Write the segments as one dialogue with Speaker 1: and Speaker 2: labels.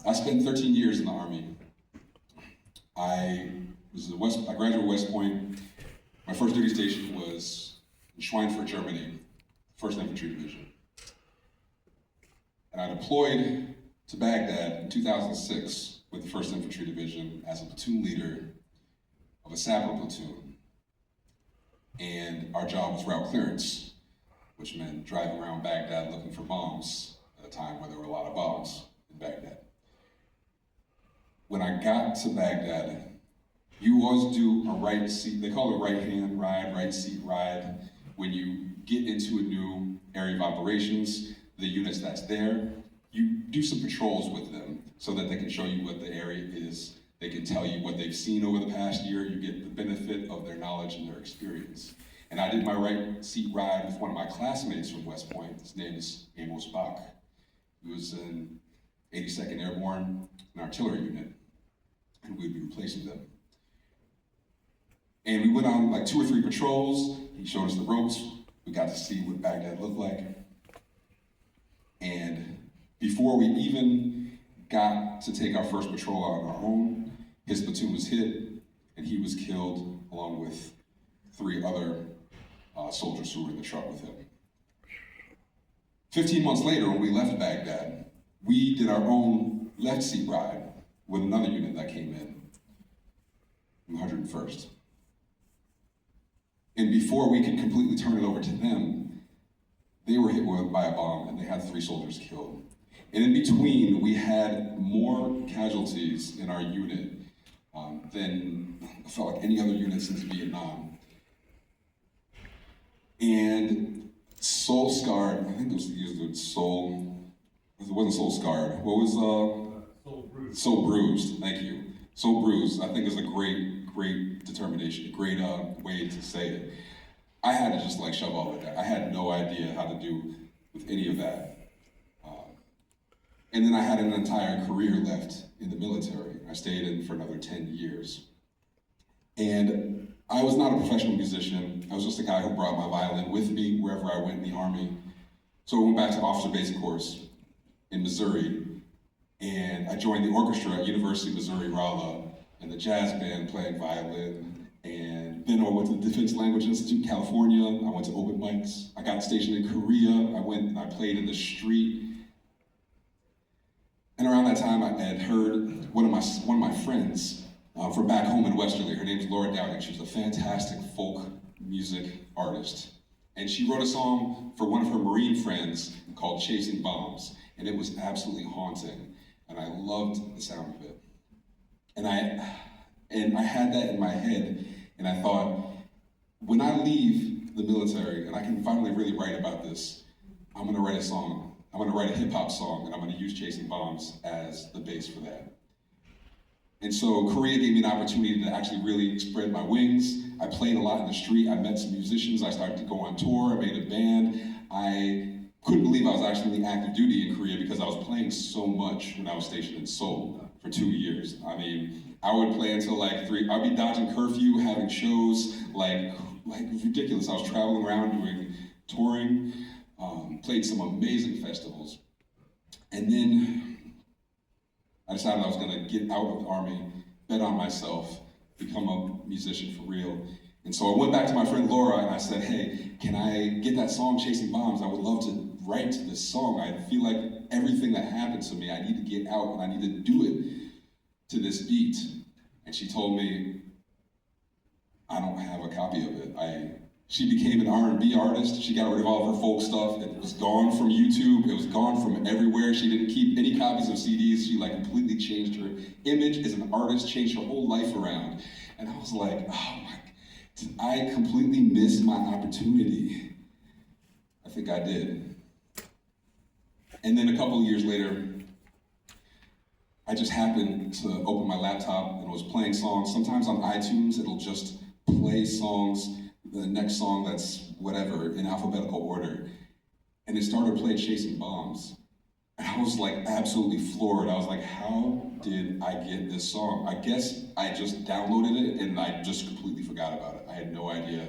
Speaker 1: I spent 13 years in the Army. I graduated West Point. My first duty station was in Schweinfurt, Germany, 1st Infantry Division. And I deployed to Baghdad in 2006 with the 1st Infantry Division as a platoon leader of a sapper platoon. And our job was route clearance, which meant driving around Baghdad looking for bombs at a time where there were a lot of bombs in Baghdad. When I got to Baghdad, you always do a right seat, they call it right hand ride, right seat ride. When you get into a new area of operations, the units that's there, you do some patrols with them so that they can show you what the area is. They can tell you what they've seen over the past year. You get the benefit of their knowledge and their experience. And I did my right seat ride with one of my classmates from West Point. His name is Amos Bach. He was in 82nd Airborne, an artillery unit, and we'd be replacing them. And we went on like 2 or 3 patrols. He showed us the ropes. We got to see what Baghdad looked like. And before we even got to take our first patrol out on our own, his platoon was hit, and he was killed along with 3 other soldiers who were in the truck with him. 15 months later, when we left Baghdad, we did our own left seat ride with another unit that came in, from 101st. And before we could completely turn it over to them, they were hit by a bomb and they had 3 soldiers killed. And in between, we had more casualties in our unit than I felt like any other unit since Vietnam. And soul scarred, I think it was used with soul, it wasn't soul scarred. What was
Speaker 2: Soul bruised.
Speaker 1: Soul bruised, thank you. Soul bruised, I think is a great determination, a great way to say it. I had to just like shove all of that. I had no idea how to do with any of that. And then I had an entire career left in the military. I stayed in for another 10 years. And I was not a professional musician. I was just a guy who brought my violin with me wherever I went in the Army. So I went back to officer basic course in Missouri, and I joined the orchestra at University of Missouri-Rolla and the jazz band playing violin. And then I went to the Defense Language Institute in California. I went to open mics. I got stationed in Korea. I went and I played in the street. And around that time, I had heard one of my friends from back home in Westerly. Her name's Laura Downing. She was a fantastic folk music artist. And she wrote a song for one of her Marine friends called Chasing Bombs. And it was absolutely haunting. And I loved the sound of it. And I had that in my head. And I thought, when I leave the military and I can finally really write about this, I'm gonna write a song. I'm gonna write a hip hop song, and I'm gonna use Chasing Bombs as the base for that. And so Korea gave me an opportunity to actually really spread my wings. I played a lot in the street. I met some musicians. I started to go on tour. I made a band. I couldn't believe I was actually in active duty in Korea because I was playing so much when I was stationed in Seoul for 2 years. I mean, I would play until like 3. I'd be dodging curfew, having shows like ridiculous. I was traveling around doing touring. Played some amazing festivals. And then I decided I was gonna get out of the Army, bet on myself, become a musician for real. And so I went back to my friend Laura and I said, hey, can I get that song Chasing Bombs? I would love to write this song. I feel like everything that happened to me, I need to get out and I need to do it to this beat. And she told me, I don't have a copy of it. She became an R&B artist. She got rid of all of her folk stuff. It was gone from YouTube. It was gone from everywhere. She didn't keep any copies of CDs. She like completely changed her image as an artist, changed her whole life around. And I was like, oh my, did I completely miss my opportunity? I think I did. And then a couple of years later, I just happened to open my laptop and was playing songs. Sometimes on iTunes, it'll just play songs, the next song that's whatever, in alphabetical order. And it started to play Chasing Bombs. And I was like absolutely floored. I was like, how did I get this song? I guess I just downloaded it and I just completely forgot about it. I had no idea.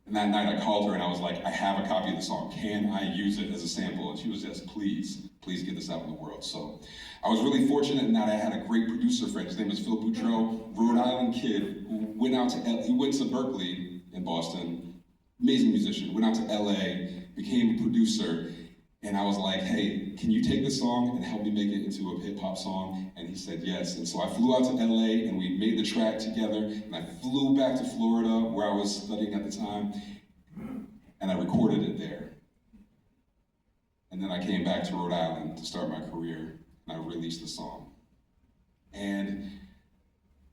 Speaker 1: And that night I called her and I was like, I have a copy of the song. Can I use it as a sample? And she was just, please get this out in the world. So I was really fortunate in that I had a great producer friend. His name is Phil Boudreau, Rhode Island kid who he went to Berkeley in Boston, amazing musician, went out to LA, became a producer, and I was like, hey, can you take this song and help me make it into a hip hop song? And he said yes. And so I flew out to LA and we made the track together, and I flew back to Florida where I was studying at the time, and I recorded it there. And then I came back to Rhode Island to start my career, and I released the song. And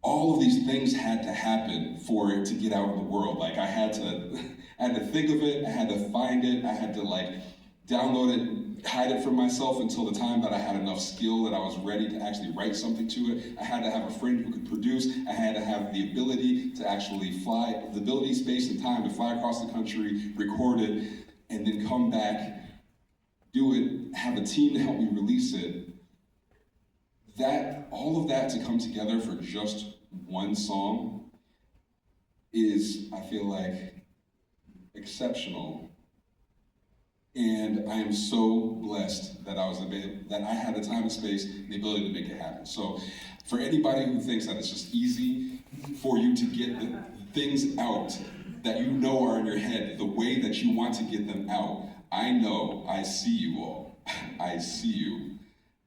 Speaker 1: all of these things had to happen for it to get out in the world. Like I had to think of it, I had to find it, I had to download it, hide it from myself until the time that I had enough skill that I was ready to actually write something to it. I had to have a friend who could produce. I had to have the ability to actually fly, the ability, space, and time to fly across the country, record it, and then come back, do it, have a team to help me release it. All of that to come together for just one song is, I feel like, exceptional. And I am so blessed that that I had the time and space and the ability to make it happen. So for anybody who thinks that it's just easy for you to get the things out that you know are in your head, the way that you want to get them out, I know, I see you all. I see you.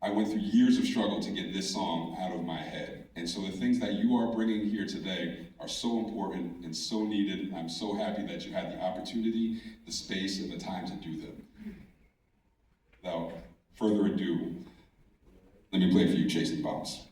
Speaker 1: I went through years of struggle to get this song out of my head. And so the things that you are bringing here today are so important and so needed. I'm so happy that you had the opportunity, the space, and the time to do them. Without further ado, let me play for you Chasing Bombs.